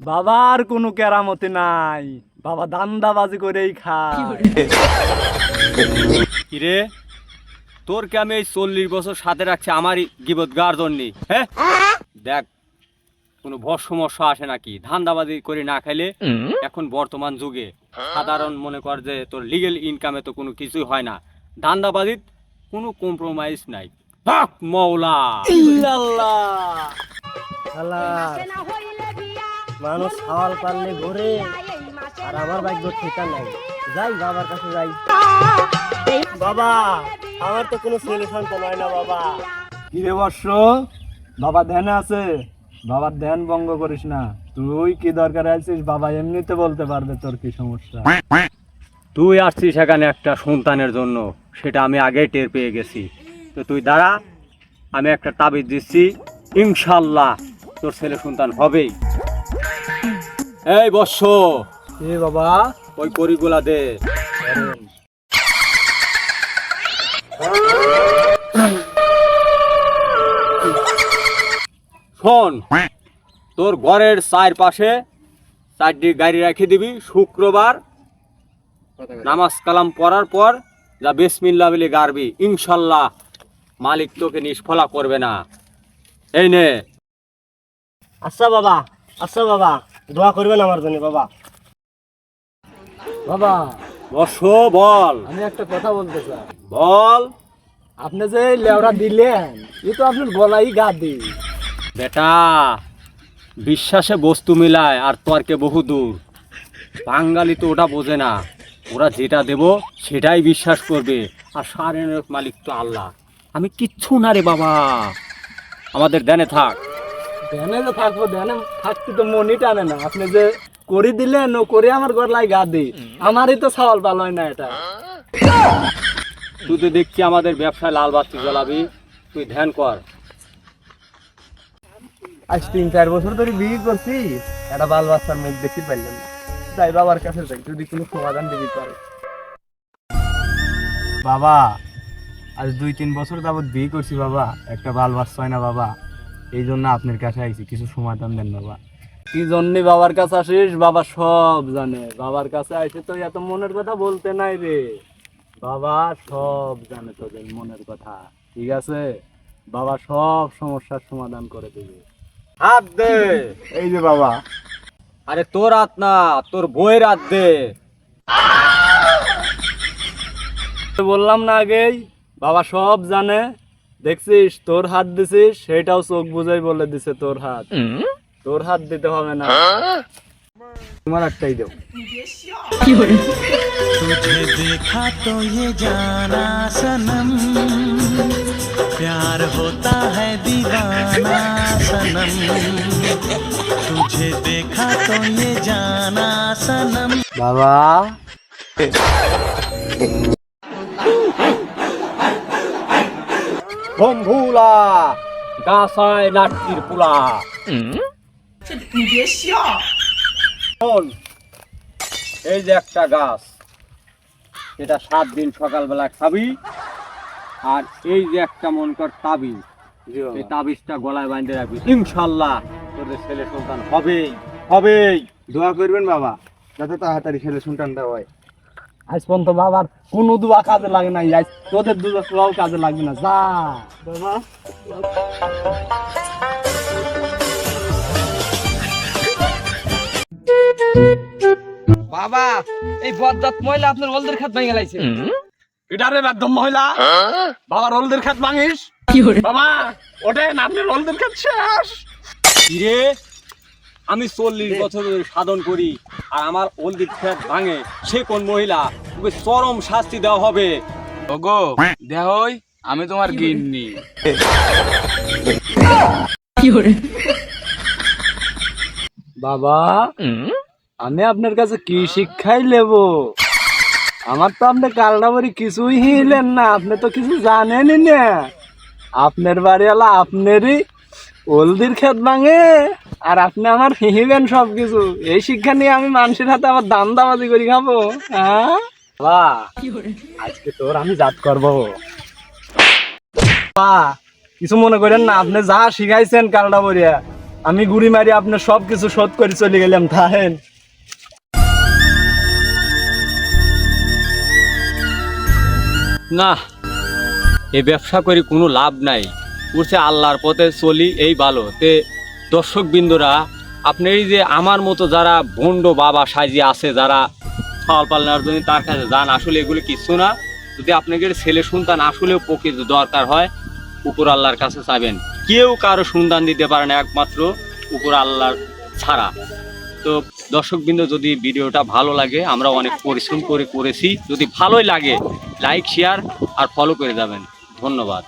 বাবার কোনো কেরামতি নাই, বাবা দান্দাবাজি করেই খায়। কিরে, তোর কে আমি এই 40 বছর সাথে রাখছি আমার গিবত গার জন্য? হ্যাঁ দেখ, কোনো ভর সমস্যা আসে নাকি? ধান্দাবাজি করে না খাইলে এখন বর্তমান যুগে সাধারণ মনে কর যে তোর লিগেল ইনকামে তো কোনো কিছুই হয় না। ধান্দাবাজির কোনো কম্প্রোমাইজ নাই। হক মওলা মানুষ সওয়াল পারলে ঘুরে, আর আমার ভাগ্য ঠিকা নাই। যাই বাবার কাছে যাই। বাবা, আমার তো কোনো ছেলে সন্তান হয় না বাবা। কিরে বর্ষ, বাবা ধ্যানে আছে? বাবার ধ্যান ভঙ্গ করিস না। তুই কি দরকার আছিস, বাবা এমনিতে বলতে পারবে তোর কি সমস্যা। তুই আসছিস সেখানে একটা সন্তানের জন্য, সেটা আমি আগেই টের পেয়ে গেছি। তো তুই দাঁড়া, আমি একটা তাবিজ দিচ্ছি, ইনশাল্লাহ তোর ছেলে সন্তান হবেই। এই বর্ষ, এ বাবা, ওই করিগুলা দে। শোন, তোর ঘরের চারপাশে 4টি গাড়ি রেখে দিবি। শুক্রবার নামাজ কালাম পড়ার পর যা বিসমিল্লাহ বলে গাড়বি, ইনশাল্লাহ মালিক তোকে নিষ্ফলা করবে না। এই নে। আচ্ছা বাবা, আচ্ছা বাবা, দোয়া করবেন আমার জন্য বাবা। বাবা বর্ষ, বল। আমি একটা কথা বলতে চাই। বল। আপনি যে লেওরা দিলেন, এ তো আপনার গলাই গা দি। বেটা, বিশ্বাসে বস্তু মিলায় আর তর্কে বহু দূর। বাঙালি তো ওটা বোঝে না, ওরা যেটা দেব সেটাই বিশ্বাস করবে। আর সারের মালিক তো আল্লাহ, আমি কিচ্ছু না রে বাবা। আমাদের ধ্যানে থাক। ধ্যানে তো থাকবো, ধ্যানে থাকতে তো মনই টানে না। আপনি যে করে দিলেন, ও করে আমার গলাই গা দি। আমারই তো সওয়াল ভালো হয় না এটা। তুই তো দেখছি আমাদের ব্যবসায় লাল বাতি জ্বালাবি, তুই ধ্যান কর। আজ 3-4 বছর ধরে বিয়ে করছি, একটা বাল বাচ্চার মেঘ দেখতে পাইলাম না। যাই বাবার কাছে যাই, যদি কোনো সমাধান দিতে পারে। বাবা, আজ 2-3 বছর যাবত বিয়ে করছি বাবা, একটা বাল বাচ্চা হয় না বাবা। এই জন্য আপনার কাছে আইছি, কিছু সমাধান দেন বাবা। কি জন্য বাবার কাছে আসিস? বাবা সব জানে। বাবার কাছে আইসে তো এত মনের কথা বলতে নাই রে। বাবা সব জানে তোদের মনের কথা, ঠিক আছে? বাবা সব সমস্যার সমাধান করে দেবে। হাত দে। এই যে বাবা। আরে তোর হাত না, তোর বইয়ের হাত দে। বললাম না আগেই, বাবা সব জানে। দেখছিস, তোর হাত দিছিস, সেটাও চোখ বুঝাই বলে দিছে তোর হাত। তোর হাত দিতে হবে না, তোমার একটাই দেব। तुझे देखा तो ये जाना सनम, प्यार होता है दीवाना सनम, तुझे देखा तो ये जाना सनम। বাবা, বম্ভুলা গাছায় লাটকির পুলা। শোন, এই যে একটা গাছ, এটা 7 দিন সকালবেলা খাবি। আর এই যে একটা মন কর তাবিজ, এই তাবিজটা গলায় বাঁধে রাখবি, ইনশাল্লাহ তোদের ছেলে সন্তান হবেই হবেই। দোয়া করবেন বাবা, যাতে তাড়াতাড়ি ছেলে সন্তানটা হয়। আজ পর্যন্ত বাবার কোনো দোয়া কাজে লাগে নাই, আজ তোদের দোয়াও কাজে লাগবে না। যা বাবা। বাবা, এই বজ্জাত মহিলা আপনার ওলদের খাত ভেঙে লাইছে। এটারে বাধ্যম মহিলা, বাবার ওলদের খাত ভাঙিস? বাবা ওঠেন, আপনার ওলদের খাত শেষ। কিরে, আমি 40 বছর ধরে সাধন করি আর আমার ওলদির খেত ভাঙে, সে কোন মহিলা? ওকে চরম শাস্তি দেওয়া হবে। ওগো দেহই, আমি তোমার গিন্নি। বাবা, আমি আপনার কাছে কি শিক্ষাই নেব? আমার তো আপনি কালটা বাড়ি কিছুই হিলেন না, আপনি তো কিছু জানেনই না। আপনার বাড়ি হলো আপনারই ওলদির ক্ষেত ভাঙে, আর আপনি আমার হিহিবেন সব কিছু। এই শিক্ষা নিয়ে আমি মানুষের হাতে আবার দান্দাবাজি করি খাবো? হ্যাঁ বাবা, আজকে তোর আমি জাত করবো। বাবা, কিছু মনে করেন না, আপনি যা শিখাইছেন কালটা বরিয়া আমি গুড়ি মারি আপনি সব কিছু শোধ করে চলে গেলাম থাকেন। না, এই ব্যবসা করে কোনো লাভ নাই, উঠছে আল্লাহর পথে চলি এই ভালো। তে দর্শক বিন্দুরা, আপনি এই যে আমার মতো যারা ভণ্ড বাবা সাজিয়ে আছে, যারা ফল পালনার জন্য তার কাছে যান, আসলে এগুলো কিছু না। যদি আপনাকে ছেলে সন্তান আসলেও প্রকৃত দরকার হয়, উপর আল্লাহর কাছে চাইবেন। কেউ কারো সন্ধান দিতে পারে না একমাত্র উপর আল্লাহর ছাড়া। তো দর্শকবৃন্দ, যদি ভিডিওটা ভালো লাগে, আমরা অনেক পরিশ্রম করে করেছি, যদি ভালোই লাগে লাইক শেয়ার আর ফলো করে যাবেন। ধন্যবাদ।